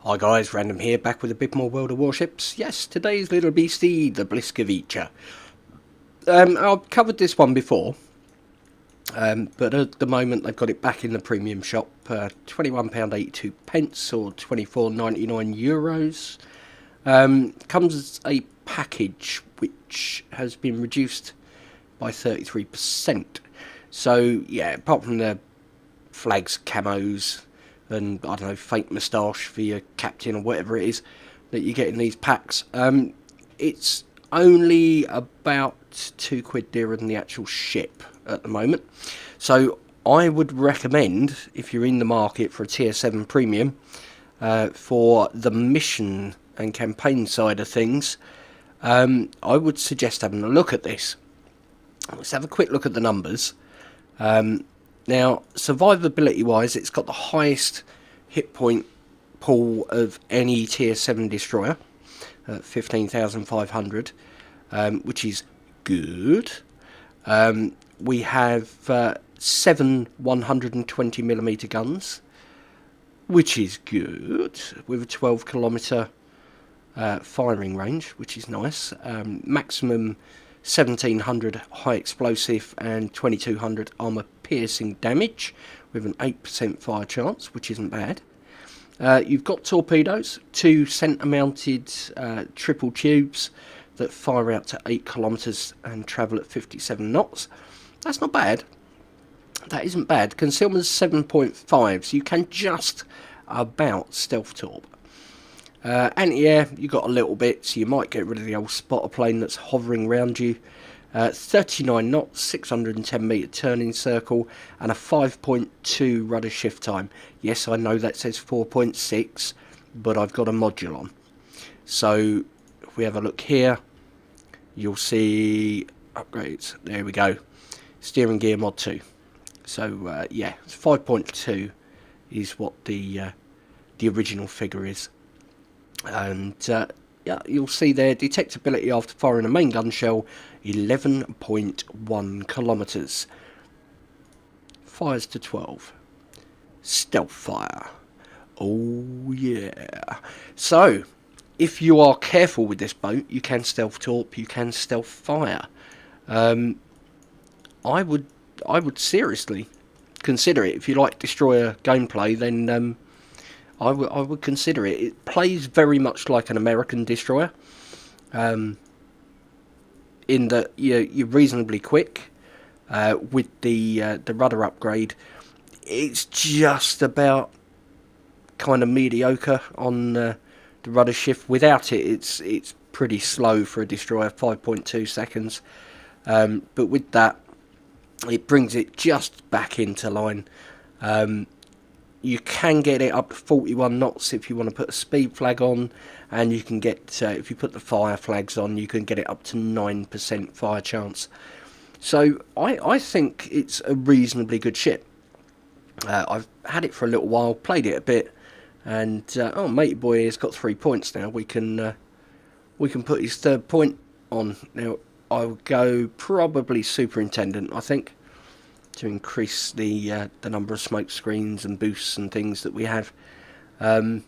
Hi guys, Random here, back with a bit more World of Warships. Yes, today's little beastie, the Blyskawica. I've covered this one before, but at the moment they've got it back in the premium shop. £21.82 or €24.99. Comes as a package which has been reduced by 33%. So yeah, apart from the flags, camos, and I don't know, fake moustache for your captain or whatever it is that you get in these packs, it's only about £2 dearer than the actual ship at the moment. So I would recommend, if you're in the market for a tier 7 premium, for the mission and campaign side of things, I would suggest having a look at this. Let's have a quick look at the numbers. Now, survivability wise, it's got the highest hit point pool of any tier 7 destroyer, 15,500, which is good. We have 7 120mm guns, which is good, with a 12km firing range, which is nice. Maximum 1700 high explosive and 2200 armor piercing damage with an 8% fire chance, which isn't bad. You've got torpedoes, 2 centre mounted triple tubes that fire out to 8 kilometers and travel at 57 knots. That's not bad. That isn't bad. Concealment 7.5, so you can just about stealth torp. Anti-air, you got a little bit, so you might get rid of the old spotter plane that's hovering around you. 39 knots, 610 metre turning circle, and a 5.2 rudder shift time. Yes, I know that says 4.6, but I've got a module on. So, if we have a look here, you'll see upgrades. There we go. Steering gear mod 2. So, yeah, 5.2 is what the original figure is. And yeah, you'll see there, detectability after firing a main gun shell, 11.1 kilometers. Fires to 12. Stealth fire. Oh yeah. So, if you are careful with this boat, you can stealth torp, you can stealth fire. I would seriously consider it. If you like destroyer gameplay, then I would consider it. It plays very much like an American destroyer, in that you're reasonably quick. With the rudder upgrade, it's just about kind of mediocre on the rudder shift. Without it, it's pretty slow for a destroyer, 5.2 seconds. But with that, it brings it just back into line. You can get it up to 41 knots if you want to put a speed flag on, and you can get, if you put the fire flags on, you can get it up to 9% fire chance. So I think it's a reasonably good ship. I've had it for a little while, played it a bit, and oh, matey boy has got 3 points now. We can put his third point on. Now I would go probably superintendent, I think, to increase the number of smoke screens and boosts and things that we have. So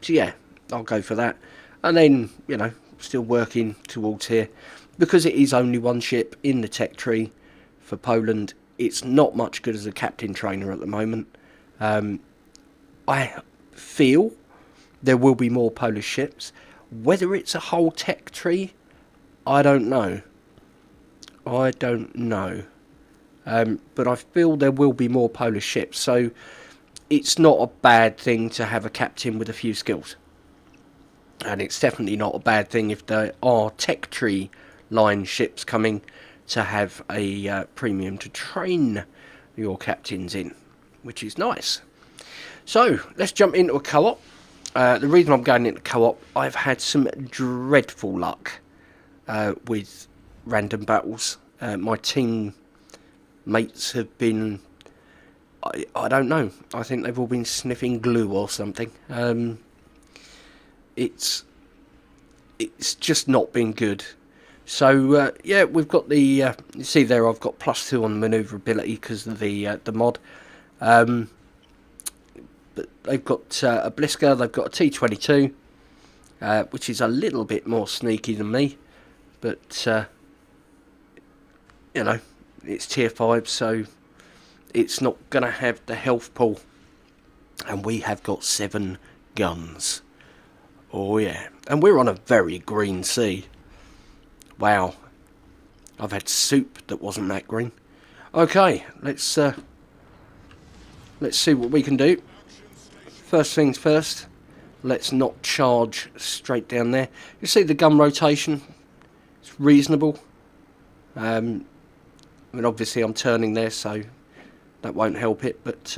yeah, I'll go for that. And then, you know, still working towards here, because it is only one ship in the tech tree for Poland. It's not much good as a captain trainer at the moment. I feel there will be more Polish ships. Whether it's a whole tech tree, I don't know. But I feel there will be more Polish ships, so it's not a bad thing to have a captain with a few skills. And it's definitely not a bad thing if there are tech tree line ships coming to have a premium to train your captains in, which is nice. So let's jump into a co-op. The reason I'm going into co-op, I've had some dreadful luck with random battles. My team mates have been, I don't know, I think they've all been sniffing glue or something. It's just not been good. So yeah, we've got the you see there, I've got +2 on manoeuvrability because of the mod. But they've got a Blyska, they've got a T-22, which is a little bit more sneaky than me, but you know, it's tier 5, so it's not going to have the health pool. And we have got 7 guns. Oh yeah, and we're on a very green sea. Wow, I've had soup that wasn't that green. Okay, let's see what we can do. First things first, let's not charge straight down there. You see the gun rotation? It's reasonable. I mean, obviously I'm turning there, so that won't help it, but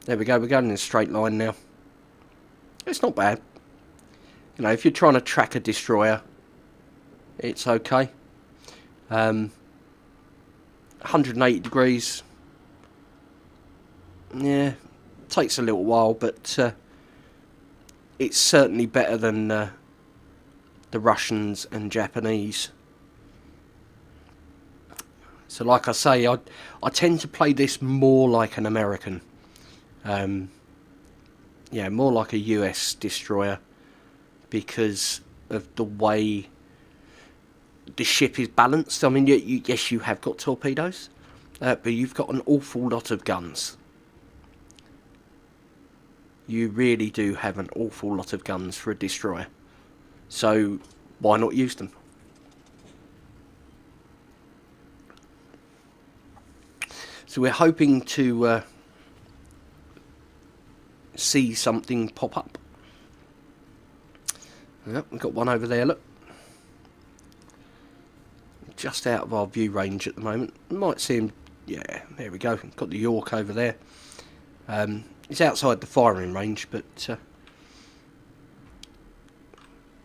there we go, we're going in a straight line now. It's not bad. You know, if you're trying to track a destroyer, it's okay. 180 degrees. Yeah, takes a little while, but it's certainly better than the Russians and Japanese. So like I say, I tend to play this more like an American. Yeah, more like a US destroyer, because of the way the ship is balanced. I mean, yes, you have got torpedoes, but you've got an awful lot of guns. You really do have an awful lot of guns for a destroyer. So why not use them? So we're hoping to see something pop up. Yep, we've got one over there, look. Just out of our view range at the moment. Might see him, yeah, there we go. Got the York over there. It's outside the firing range, but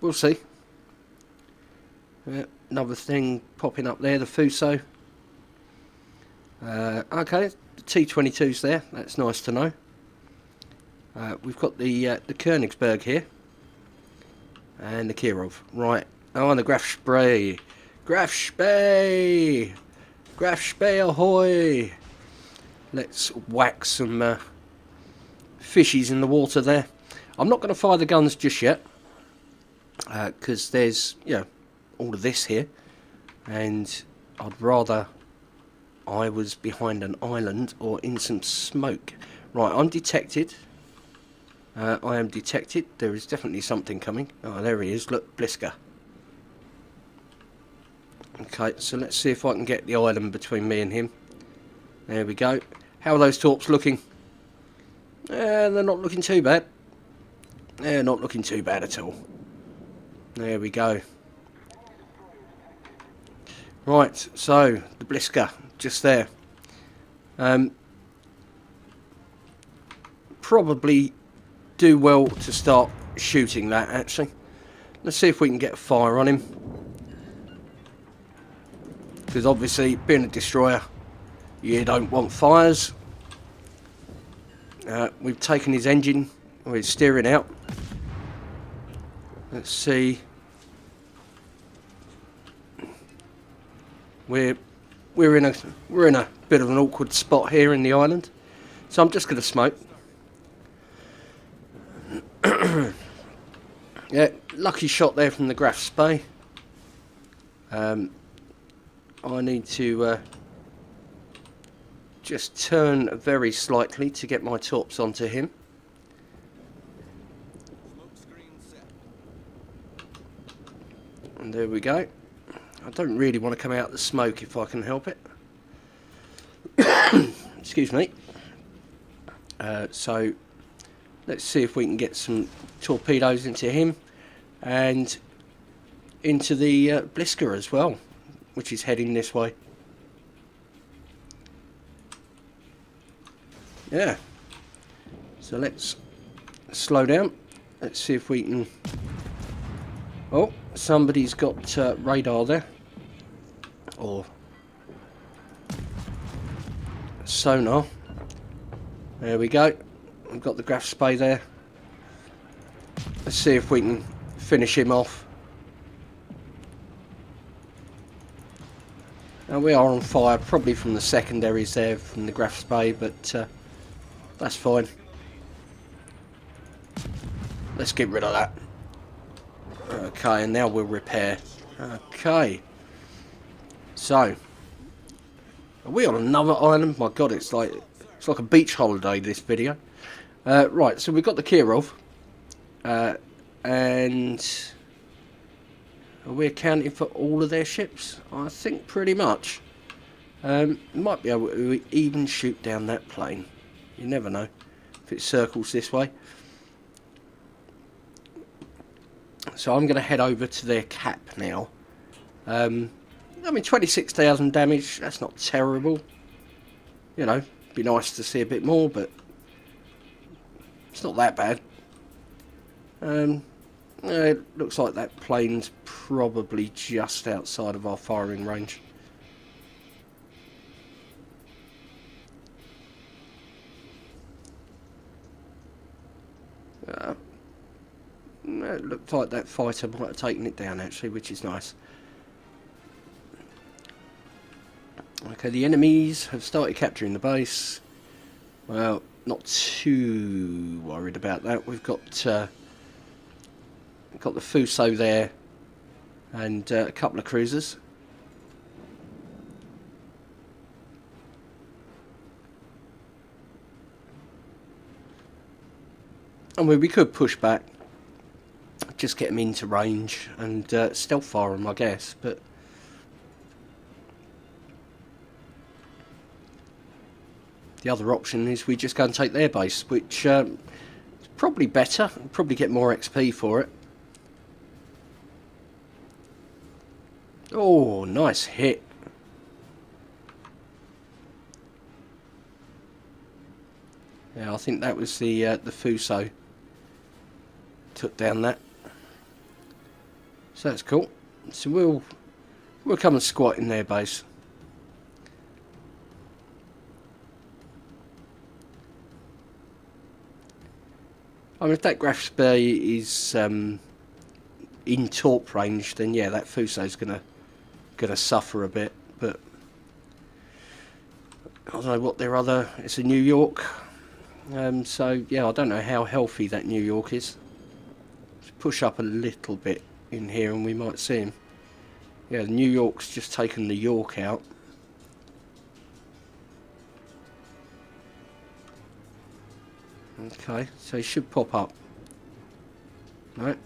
we'll see. Another thing popping up there, the Fuso. Okay, the T-22's there, that's nice to know. We've got the Königsberg here. And the Kirov. Right. Oh, and the Graf Spee. Graf Spee! Graf Spee ahoy! Let's whack some fishies in the water there. I'm not going to fire the guns just yet. Because there's, you know, all of this here. And I'd rather I was behind an island or in some smoke. Right, I'm detected. I am detected. There is definitely something coming. Oh, there he is. Look, Blyska. Okay, so let's see if I can get the island between me and him. There we go. How are those torps looking? They're not looking too bad. They're not looking too bad at all. There we go. Right, so the Blyska, just there. Probably do well to start shooting that, actually. Let's see if we can get a fire on him. Because obviously, being a destroyer, you don't want fires. We've taken his engine, or his steering out. Let's see. We're in a bit of an awkward spot here in the island, so I'm just going to smoke. Yeah, lucky shot there from the Graf Spee. I need to just turn very slightly to get my torps onto him. And there we go. I don't really want to come out of the smoke if I can help it. Excuse me. So let's see if we can get some torpedoes into him and into the Blyska as well, which is heading this way. Yeah. So let's slow down. Let's see if we can... Oh, somebody's got radar there. Or sonar. There we go. We've got the Graf Spee there. Let's see if we can finish him off. Now we are on fire, probably from the secondaries there, from the Graf Spee, but that's fine. Let's get rid of that. Okay, and now we'll repair. Okay. So, are we on another island? My God, it's like a beach holiday, this video. Right, so we've got the Kirov. And are we accounting for all of their ships? I think pretty much. Might be able to even shoot down that plane. You never know if it circles this way. So I'm going to head over to their cap now. I mean, 26,000 damage, that's not terrible. You know, be nice to see a bit more, but it's not that bad. It looks like that plane's probably just outside of our firing range. It looked like that fighter might have taken it down actually, which is nice. Okay, the enemies have started capturing the base. Well, not too worried about that. We've got the Fuso there and a couple of cruisers. And we could push back, just get them into range and stealth fire them, I guess. But the other option is we just go and take their base, which is probably better. We'll probably get more XP for it. Oh, nice hit. Yeah, I think that was the Fuso. Took down that. So that's cool. So we'll come and squat in their base. I mean, if that Graf Bay is in torp range, then yeah, that Fuso's gonna suffer a bit. But I don't know what their other. It's a New York. So yeah, I don't know how healthy that New York is. Let's push up a little bit in here and we might see him. Yeah, the New York's just taken the York out. Okay, so he should pop up. Right.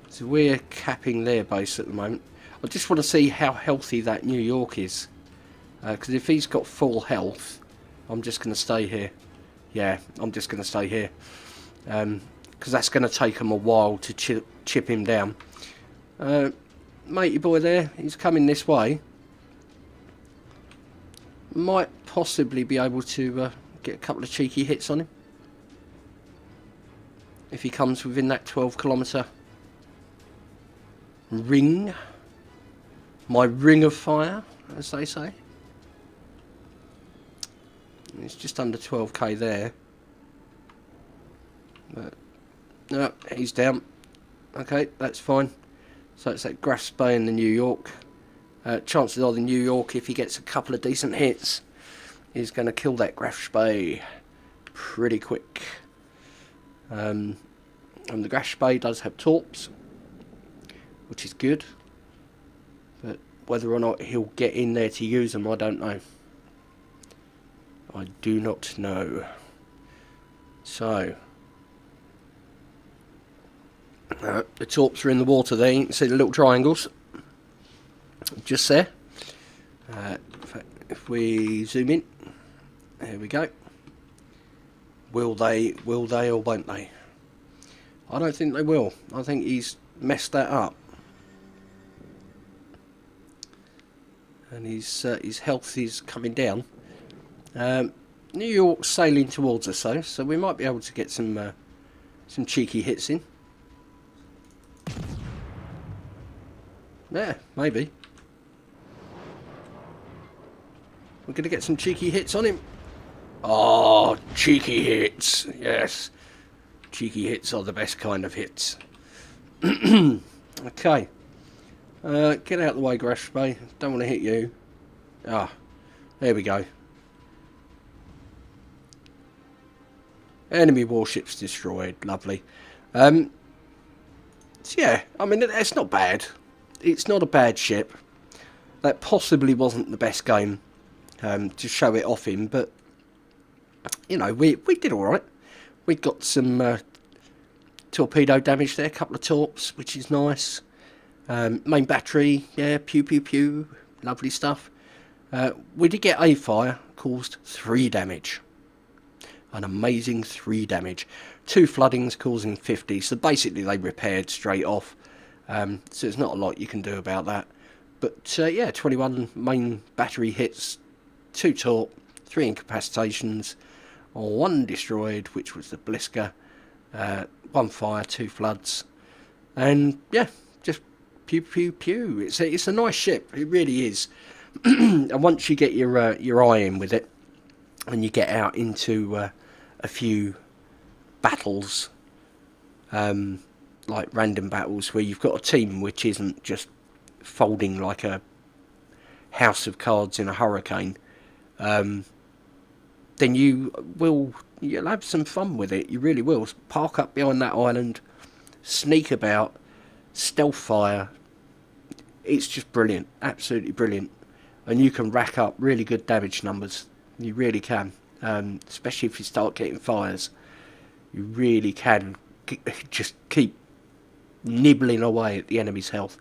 So we're capping their base at the moment. I just want to see how healthy that New York is. Because if he's got full health, I'm just going to stay here. Yeah, I'm just going to stay here. Because that's going to take him a while to chip him down. Matey boy there, he's coming this way. Might possibly be able to get a couple of cheeky hits on him. If he comes within that 12-kilometre ring. My ring of fire, as they say. It's just under 12k there. But no, he's down. Okay, that's fine. So it's that Graf Bay in the New York. Chances are the New York, if he gets a couple of decent hits, is going to kill that Graf Bay pretty quick. And the Graf Bay does have torps, which is good. But whether or not he'll get in there to use them, I don't know. I do not know. So, the torps are in the water there. You can see the little triangles. Just there. If we zoom in, there we go. Will they or won't they? I don't think they will. I think he's messed that up. And his health is coming down. New York's sailing towards us though, so we might be able to get some cheeky hits in. Yeah, maybe. We're going to get some cheeky hits on him. Oh, cheeky hits. Yes. Cheeky hits are the best kind of hits. Okay. Get out of the way, Graf Bay. Don't want to hit you. Ah, there we go. Enemy warships destroyed. Lovely. So yeah, I mean, it's not bad. It's not a bad ship. That possibly wasn't the best game to show it off in, but you know, we did all right. We got some torpedo damage there, a couple of torps, which is nice. Main battery, yeah, pew pew pew, lovely stuff. We did get a fire, caused 3 damage. An amazing 3 damage. 2 floodings causing 50, so basically they repaired straight off. So there's not a lot you can do about that. But yeah, 21 main battery hits, 2 torp, 3 incapacitations, 1 destroyed, which was the Blyska, 1 fire, 2 floods, and yeah, just pew pew pew. It's a nice ship, it really is. And once you get your eye in with it, and you get out into a few battles, like random battles where you've got a team which isn't just folding like a house of cards in a hurricane, then you'll have some fun with it. You really will. Park up behind that island, sneak about, stealth fire. It's just brilliant, absolutely brilliant, and you can rack up really good damage numbers. You really can, especially if you start getting fires. You really can just keep nibbling away at the enemy's health.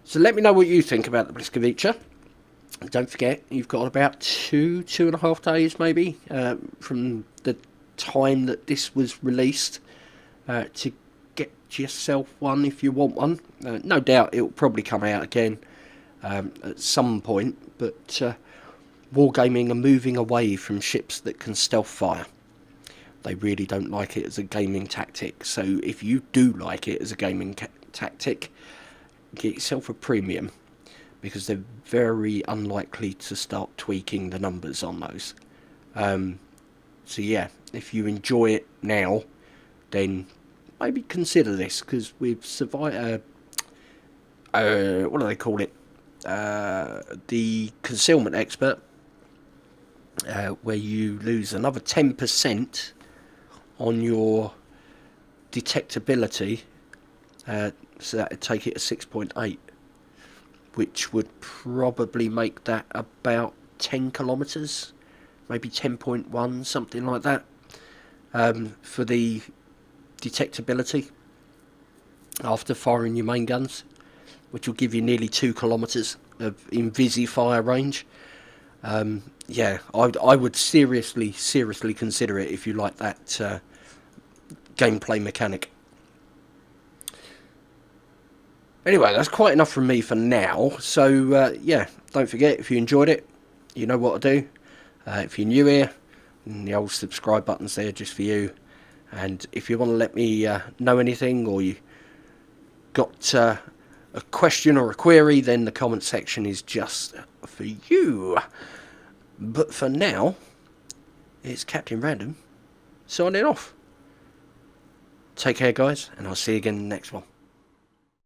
So let me know what you think about the Blyskawica. Don't forget, you've got about 2.5 days maybe from the time that this was released to get yourself one if you want one. No doubt it will probably come out again at some point, but Wargaming are moving away from ships that can stealth fire. They really don't like it as a gaming tactic, so if you do like it as a gaming tactic, get yourself a premium, because they're very unlikely to start tweaking the numbers on those. So yeah, if you enjoy it now, then maybe consider this, because we've survived, what do they call it, the concealment expert, where you lose another 10% on your detectability, so that would take it to 6.8, which would probably make that about 10 kilometres, maybe 10.1, something like that, for the detectability after firing your main guns, which will give you nearly 2 kilometres of invisi-fire range. Yeah, I would seriously consider it if you like that gameplay mechanic. Anyway, that's quite enough from me for now. So yeah, don't forget, if you enjoyed it, you know what to do. If you're new here, the old subscribe button's there just for you. And if you want to let me know anything, or you got a question or a query, then the comment section is just for you. But for now, it's Captain Random signing off. Take care, guys, and I'll see you again in the next one.